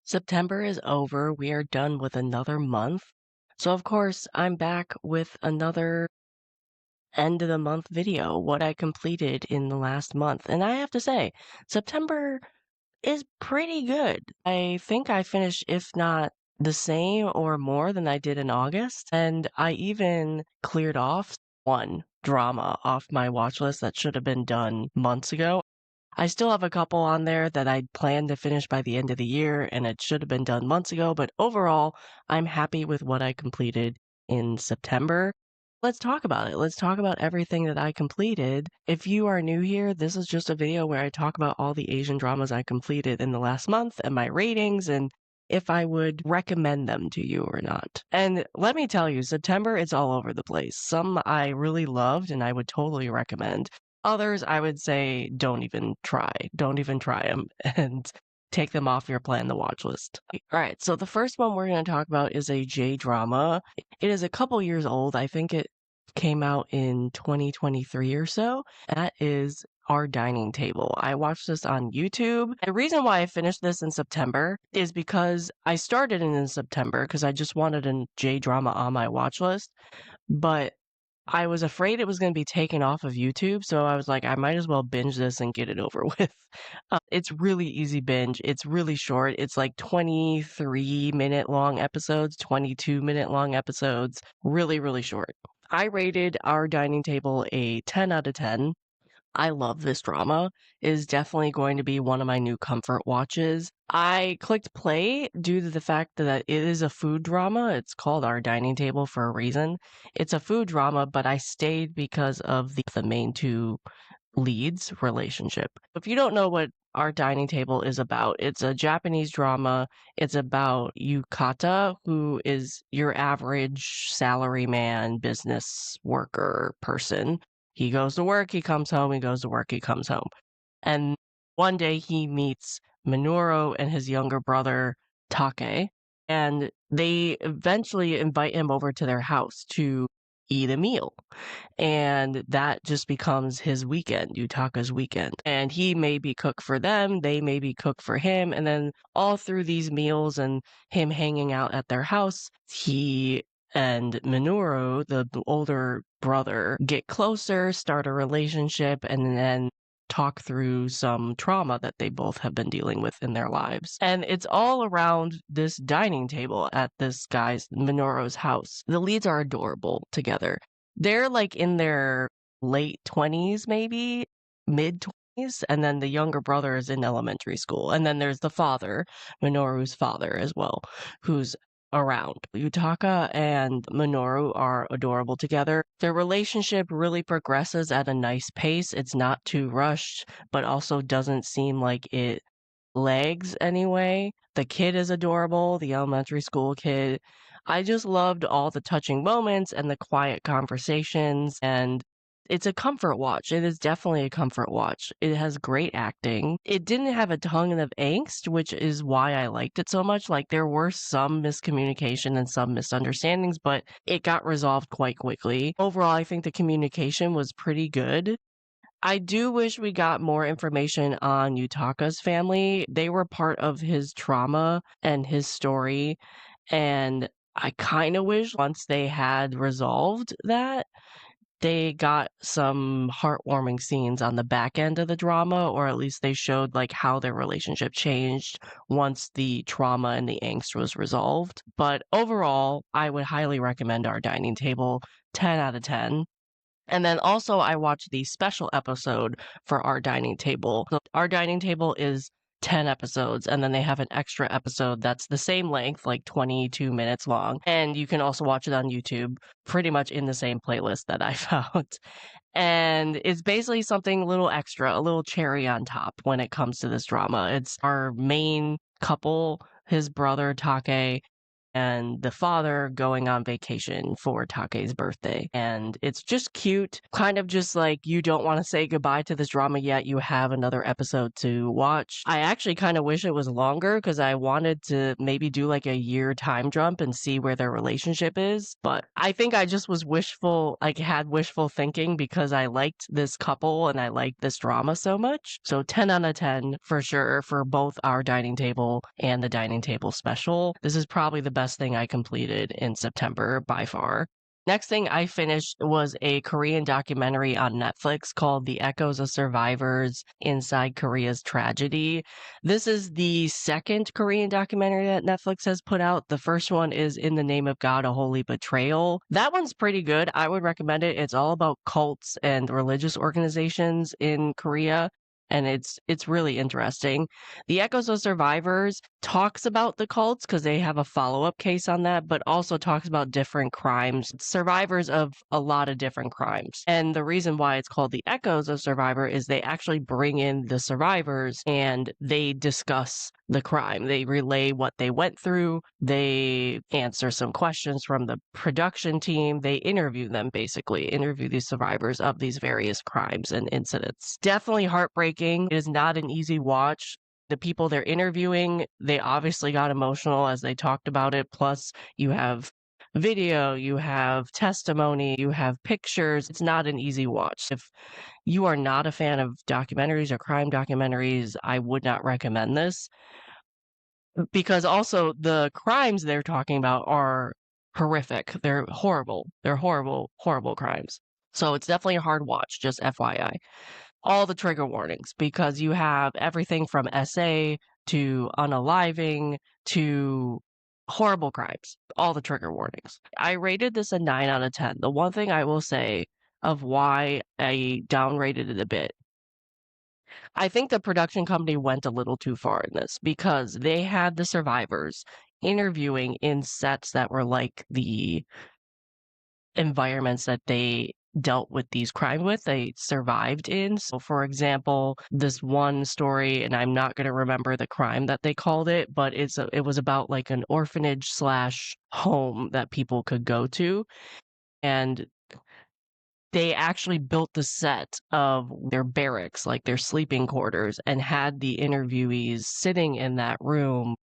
September is over. We are done with another month. So, of course, I'm back with another end of the month video, what I completed in the last month. And I have to say, September is pretty good. I think I finished, if not the same or more than I did in August. And I even cleared off one drama off my watch list that should have been done months ago. I still have a couple on there that I'd planned to finish by the end of the year, and it should have been done months ago, but overall, I'm happy with what I completed in September. Let's talk about it. Let's talk about everything that I completed. If you are new here, this is just a video where I talk about all the Asian dramas I completed in the last month and my ratings and if I would recommend them to you or not. And let me tell you, September, it's all over the place. Some I really loved and I would totally recommend. Others, I would say, don't even try. Don't even try them and take them off your plan to watch list. All right, so the first one we're going to talk about is a J drama. It is a couple years old. I think it came out in 2023 or so. That is Our Dining Table. I watched this on YouTube. The reason why I finished this in September is because I started it in September because I just wanted a J drama on my watch list. But I was afraid it was going to be taken off of YouTube, so I was like, I might as well binge this and get it over with. It's really easy binge. It's really short. It's like 23-minute long episodes, 22-minute long episodes. Really, really short. I rated Our Dining Table a 10 out of 10. I love this drama. It is definitely going to be one of my new comfort watches. I clicked play due to the fact that it is a food drama. It's called Our Dining Table for a reason. It's a food drama, but I stayed because of the main two leads relationship. If you don't know what Our Dining Table is about, it's a Japanese drama. It's about Yukata, who is your average salaryman, business worker person. He goes to work, he comes home, he goes to work, he comes home. And one day he meets Minoru and his younger brother, Take, and they eventually invite him over to their house to eat a meal. And that just becomes his weekend, Yutaka's weekend. And he maybe cook for them, they maybe cook for him. And then all through these meals and him hanging out at their house, he and Minoru, the older brother, get closer, start a relationship, and then talk through some trauma that they both have been dealing with in their lives. And it's all around this dining table at this guy's, Minoru's house. The leads are adorable together. They're like in their late 20s, maybe mid 20s, and then the younger brother is in elementary school. And then there's the father, Minoru's father as well, who's around. Yutaka and Minoru are adorable together. Their relationship really progresses at a nice pace. It's not too rushed, but also doesn't seem like it lags anyway. The kid is adorable, the elementary school kid. I just loved all the touching moments and the quiet conversations, and it's a comfort watch. It is definitely a comfort watch. It has great acting. It didn't have a ton of angst, which is why I liked it so much. Like, there were some miscommunication and some misunderstandings, but it got resolved quite quickly. Overall, I think the communication was pretty good. I do wish we got more information on Yutaka's family. They were part of his trauma and his story, and I kind of wish once they had resolved that, they got some heartwarming scenes on the back end of the drama, or at least they showed like how their relationship changed once the trauma and the angst was resolved. But overall, I would highly recommend Our Dining Table, 10 out of 10. And then also I watched the special episode for Our Dining Table. So Our Dining Table is 10 episodes, and then they have an extra episode that's the same length, like 22 minutes long. And you can also watch it on YouTube, pretty much in the same playlist that I found. And it's basically something a little extra, a little cherry on top when it comes to this drama. It's our main couple, his brother Take and the father going on vacation for Take's birthday. And it's just cute, kind of just like you don't want to say goodbye to this drama yet. You have another episode to watch. I actually kind of wish it was longer because I wanted to maybe do like a year time jump and see where their relationship is. But I think I just was wishful, like had wishful thinking because I liked this couple and I liked this drama so much. So 10 out of 10 for sure for both our dining table and the dining table special. This is probably the best thing I completed in September by far. Next thing I finished was a Korean documentary on Netflix called The Echoes of Survivors Inside Korea's Tragedy. This is the second Korean documentary that Netflix has put out. The first one is In the Name of God, A Holy Betrayal. That one's pretty good. I would recommend it. It's all about cults and religious organizations in Korea. And it's really interesting. The Echoes of Survivors talks about the cults because they have a follow-up case on that, but also talks about different crimes, survivors of a lot of different crimes. And the reason why it's called the Echoes of Survivor is they actually bring in the survivors and they discuss the crime. They relay what they went through. They answer some questions from the production team. They interview them, basically, interview these survivors of these various crimes and incidents. Definitely heartbreaking. It is not an easy watch. The people they're interviewing, they obviously got emotional as they talked about it. Plus, you have video, you have testimony, you have pictures. It's not an easy watch. If you are not a fan of documentaries or crime documentaries, I would not recommend this. Because also the crimes they're talking about are horrific. They're horrible. They're horrible, horrible crimes. So it's definitely a hard watch, just FYI. All the trigger warnings, because you have everything from SA to unaliving to horrible crimes, all the trigger warnings. I rated this a 9 out of 10. The one thing I will say of why I downrated it a bit, I think the production company went a little too far in this because they had the survivors interviewing in sets that were like the environments that they dealt with these crime with, they survived in. So for example, this one story, and I'm not going to remember the crime that they called it, but it was about like an orphanage slash home that people could go to. And they actually built the set of their barracks, like their sleeping quarters, and had the interviewees sitting in that room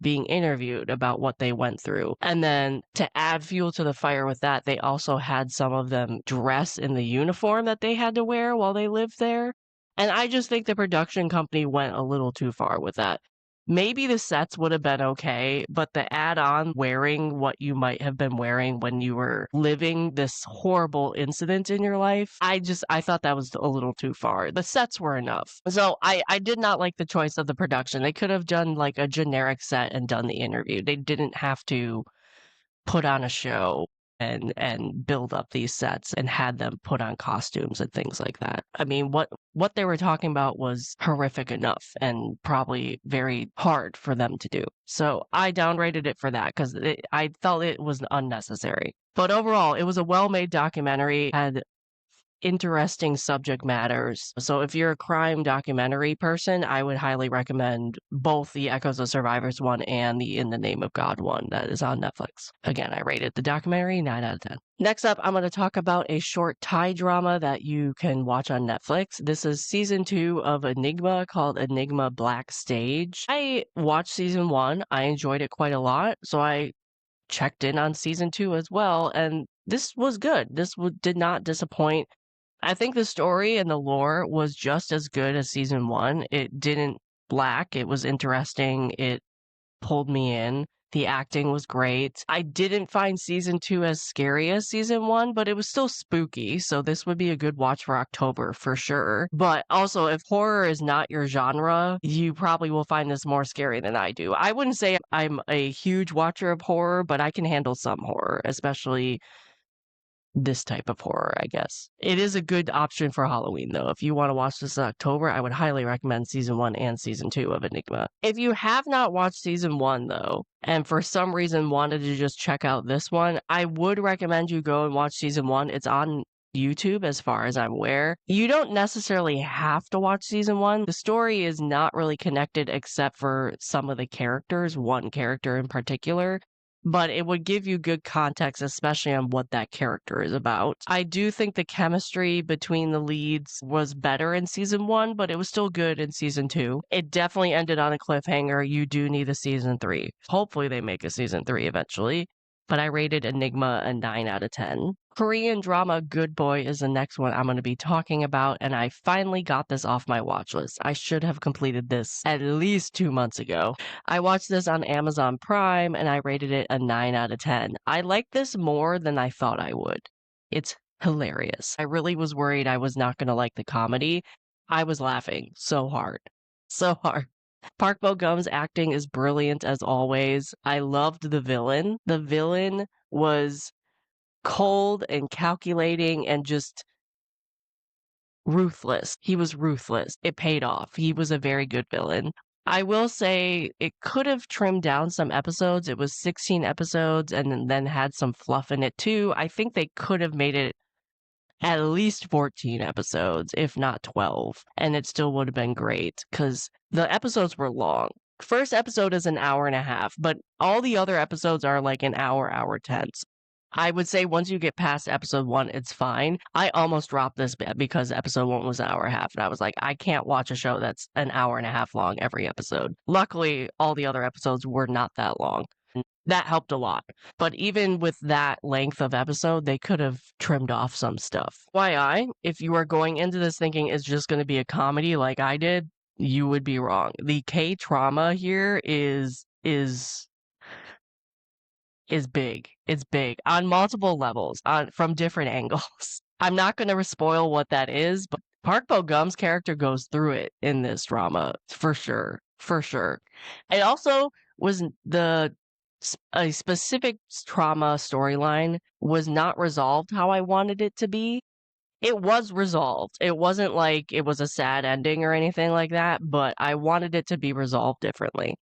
being interviewed about what they went through. And then to add fuel to the fire with that, they also had some of them dress in the uniform that they had to wear while they lived there. And I just think the production company went a little too far with that. Maybe the sets would have been okay, but the add-on wearing what you might have been wearing when you were living this horrible incident in your life, I thought that was a little too far. The sets were enough. So I did not like the choice of the production. They could have done like a generic set and done the interview. They didn't have to put on a show and build up these sets and had them put on costumes and things like that. I mean, what they were talking about was horrific enough and probably very hard for them to do. So I downrated it for that because I felt it was unnecessary. But overall, it was a well-made documentary, had interesting subject matters. So if you're a crime documentary person, I would highly recommend both the Echoes of Survivors one and the In the Name of God one that is on Netflix. Again, I rated the documentary 9 out of 10. Next up, I'm going to talk about a short Thai drama that you can watch on Netflix. This is season 2 of Enigma called Enigma Black Stage. I watched season 1. I enjoyed it quite a lot, so I checked in on season 2 as well, and this was good. This did not disappoint. I think the story and the lore was just as good as season 1. It didn't lack. It was interesting. It pulled me in. The acting was great. I didn't find season 2 as scary as season 1, but it was still spooky, so this would be a good watch for October for sure. But also, if horror is not your genre, you probably will find this more scary than I do. I wouldn't say I'm a huge watcher of horror, but I can handle some horror, especially this type of horror, I guess. It is a good option for Halloween, though. If you want to watch this in October, I would highly recommend season 1 and season 2 of Enigma. If you have not watched season 1, though, and for some reason wanted to just check out this one, I would recommend you go and watch season 1. It's on YouTube, as far as I'm aware. You don't necessarily have to watch season 1. The story is not really connected except for some of the characters, one character in particular. but it would give you good context, especially on what that character is about. I do think the chemistry between the leads was better in season 1, but it was still good in season 2. It definitely ended on a cliffhanger. You do need a season 3. Hopefully they make a season 3 eventually. But I rated Enigma a 9 out of 10. Korean drama Good Boy is the next one I'm going to be talking about, and I finally got this off my watch list. I should have completed this at least 2 months ago. I watched this on Amazon Prime, and I rated it a 9 out of 10. I like this more than I thought I would. It's hilarious. I really was worried I was not going to like the comedy. I was laughing so hard. So hard. Park Bo-gum's acting is brilliant as always. I loved the villain. The villain was cold and calculating and just ruthless. He was ruthless. It paid off. He was a very good villain. I will say it could have trimmed down some episodes. It was 16 episodes and then had some fluff in it too. I think they could have made it at least 14 episodes, if not 12, and it still would have been great because the episodes were long. First episode is an hour and a half, but all the other episodes are like an hour, hour 10. I would say once you get past episode 1, it's fine. I almost dropped this bit because episode 1 was an hour and a half, and I was like, I can't watch a show that's an hour and a half long every episode. Luckily, all the other episodes were not that long. That helped a lot. But even with that length of episode, they could have trimmed off some stuff. If you are going into this thinking it's just going to be a comedy like I did, you would be wrong. The Kdrama here is big. It's big on multiple levels, from different angles. I'm not going to spoil what that is, but Park Bo-gum's character goes through it in this drama for sure. For sure. It also was a specific trauma storyline was not resolved how I wanted it to be. It was resolved. It wasn't like it was a sad ending or anything like that, but I wanted it to be resolved differently.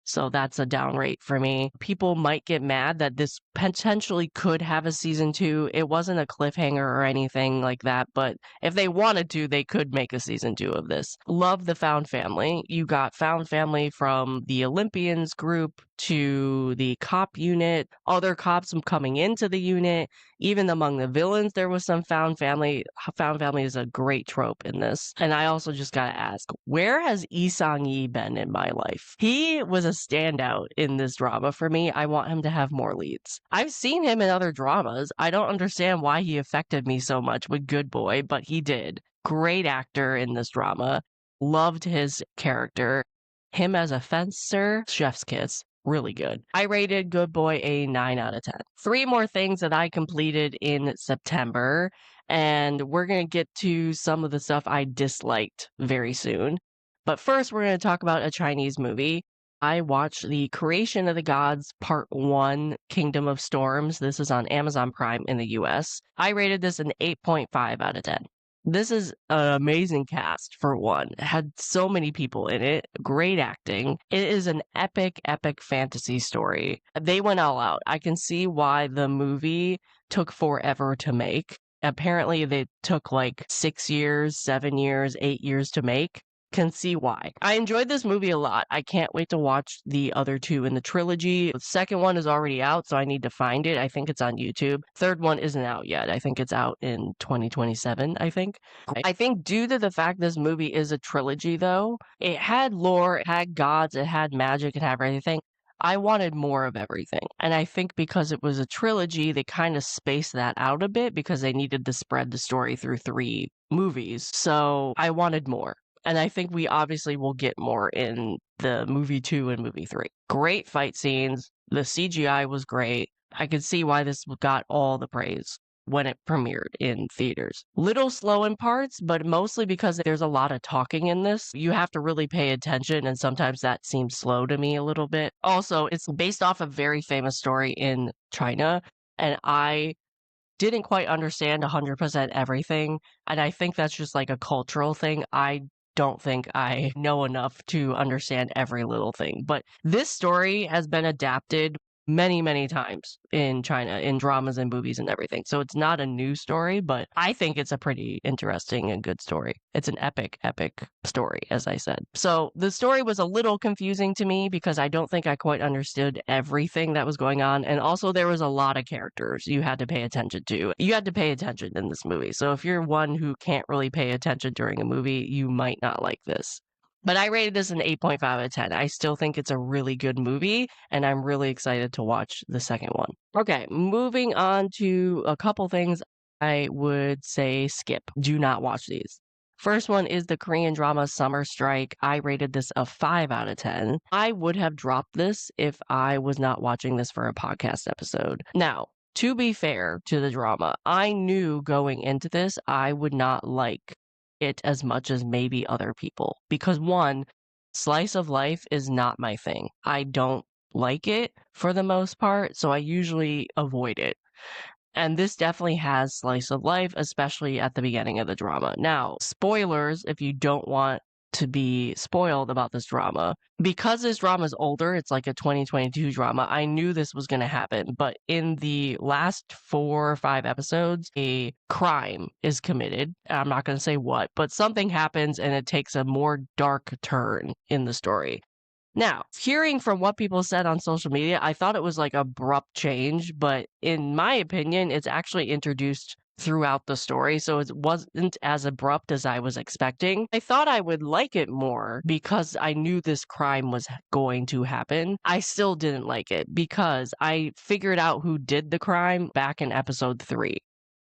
So that's a down rate for me. People might get mad that this potentially could have a season 2. It wasn't a cliffhanger or anything like that, but if they wanted to, they could make a season 2 of this. Love the found family. You got found family from the Olympians group to the cop unit, other cops coming into the unit. Even among the villains, there was some found family. Found family is a great trope in this. And I also just gotta ask, where has Lee Sang-yi been in my life? He was a standout in this drama for me. I want him to have more leads. I've seen him in other dramas. I don't understand why he affected me so much with Good Boy, but he did. Great actor in this drama. Loved his character. Him as a fencer, chef's kiss. Really good. I rated Good Boy a 9 out of 10. 3 more things that I completed in September, and we're going to get to some of the stuff I disliked very soon. But first, we're going to talk about a Chinese movie. I watched The Creation of the Gods Part 1, Kingdom of Storms. This is on Amazon Prime in the US. I rated this an 8.5 out of 10. This is an amazing cast, for one. It had so many people in it. Great acting. It is an epic, epic fantasy story. They went all out. I can see why the movie took forever to make. Apparently, they took like 6 years, 7 years, 8 years to make. Can see why. I enjoyed this movie a lot. I can't wait to watch the other 2 in the trilogy. The second one is already out, so I need to find it. I think it's on YouTube. Third one isn't out yet. I think it's out in 2027, I think. I think due to the fact this movie is a trilogy, though, it had lore, it had gods, it had magic, it had everything. I wanted more of everything. And I think because it was a trilogy, they kind of spaced that out a bit because they needed to spread the story through 3 movies. So I wanted more. And I think we obviously will get more in the movie 2 and movie 3. Great fight scenes. The CGI was great. I could see why this got all the praise when it premiered in theaters. Little slow in parts, but mostly because there's a lot of talking in this. You have to really pay attention, and sometimes that seems slow to me a little bit. Also, it's based off a very famous story in China, and I didn't quite understand 100% everything, and I think that's just like a cultural thing. I don't think I know enough to understand every little thing. But this story has been adapted many, many times in China, in dramas and movies and everything. So it's not a new story, but I think it's a pretty interesting and good story. It's an epic, epic story, as I said. So the story was a little confusing to me because I don't think I quite understood everything that was going on. And also, there was a lot of characters you had to pay attention to. You had to pay attention in this movie. So if you're one who can't really pay attention during a movie, you might not like this. But I rated this an 8.5 out of 10. I still think it's a really good movie, and I'm really excited to watch the second one. Okay, moving on to a couple things I would say skip. Do not watch these. First one is the Korean drama Summer Strike. I rated this a 5 out of 10. I would have dropped this if I was not watching this for a podcast episode. Now, to be fair to the drama, I knew going into this I would not like it as much as maybe other people. Because one, slice of life is not my thing. I don't like it for the most part, so I usually avoid it. And this definitely has slice of life, especially at the beginning of the drama. Now, spoilers if you don't want to be spoiled about this drama. Because this drama is older, it's like a 2022 drama, I knew this was going to happen. But in the last 4 or 5 episodes, a crime is committed. I'm not going to say what, but something happens and it takes a more dark turn in the story. Now, hearing from what people said on social media, I thought it was like abrupt change, but in my opinion, it's actually introduced throughout the story, so it wasn't as abrupt as I was expecting. I thought I would like it more because I knew this crime was going to happen. I still didn't like it because I figured out who did the crime back in episode 3.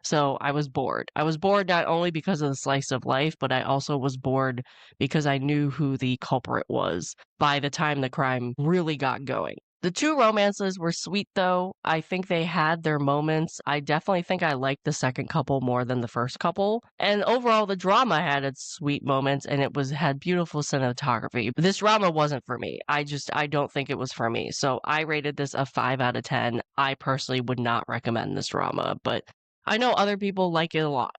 So I was bored. I was bored not only because of the slice of life, but I also was bored because I knew who the culprit was by the time the crime really got going. The 2 romances were sweet though. I think they had their moments. I definitely think I liked the second couple more than the first couple. And overall the drama had its sweet moments and it had beautiful cinematography. This drama wasn't for me. I don't think it was for me. So I rated this a 5 out of 10. I personally would not recommend this drama, but I know other people like it a lot.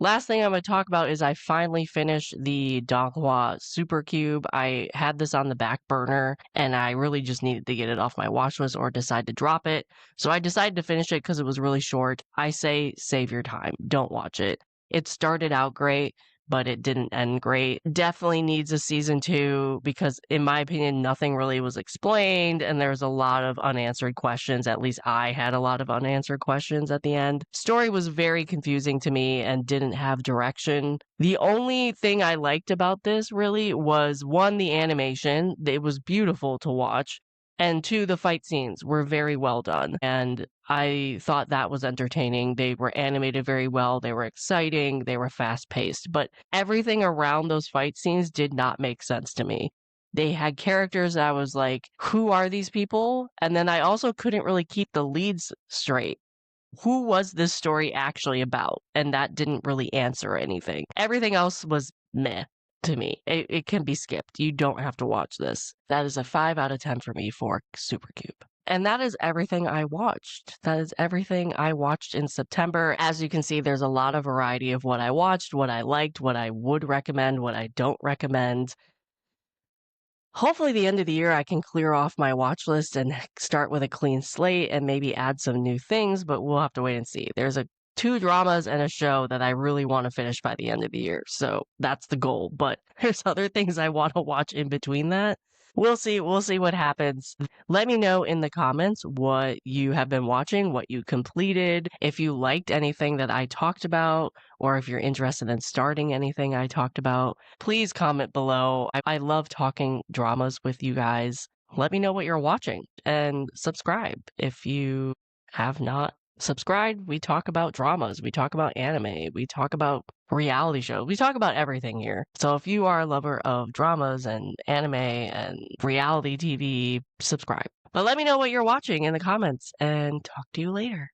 Last thing I'm going to talk about is I finally finished the Donghua Super Cube. I had this on the back burner and I really just needed to get it off my watch list or decide to drop it. So I decided to finish it because it was really short. I say save your time. Don't watch it. It started out great, but it didn't end great. Definitely needs a season 2 because, in my opinion, nothing really was explained and there's a lot of unanswered questions. At least I had a lot of unanswered questions at the end. Story was very confusing to me and didn't have direction. The only thing I liked about this really was 1, the animation. It was beautiful to watch. And 2, the fight scenes were very well done. And I thought that was entertaining. They were animated very well. They were exciting. They were fast paced. But everything around those fight scenes did not make sense to me. They had characters that I was like, who are these people? And then I also couldn't really keep the leads straight. Who was this story actually about? And that didn't really answer anything. Everything else was meh to me. It can be skipped. You don't have to watch this. That is a 5 out of 10 for me for Super Cube. And that is everything I watched. That is everything I watched in September. As you can see, there's a lot of variety of what I watched, what I liked, what I would recommend, what I don't recommend. Hopefully, the end of the year, I can clear off my watch list and start with a clean slate and maybe add some new things, but we'll have to wait and see. There's 2 dramas and a show that I really want to finish by the end of the year. So that's the goal. But there's other things I want to watch in between that. We'll see. We'll see what happens. Let me know in the comments what you have been watching, what you completed, if you liked anything that I talked about, or if you're interested in starting anything I talked about. Please comment below. I love talking dramas with you guys. Let me know what you're watching and subscribe if you have not subscribed. We talk about dramas. We talk about anime. We talk about reality shows. We talk about everything here. So if you are a lover of dramas and anime and reality TV, subscribe. But let me know what you're watching in the comments and talk to you later.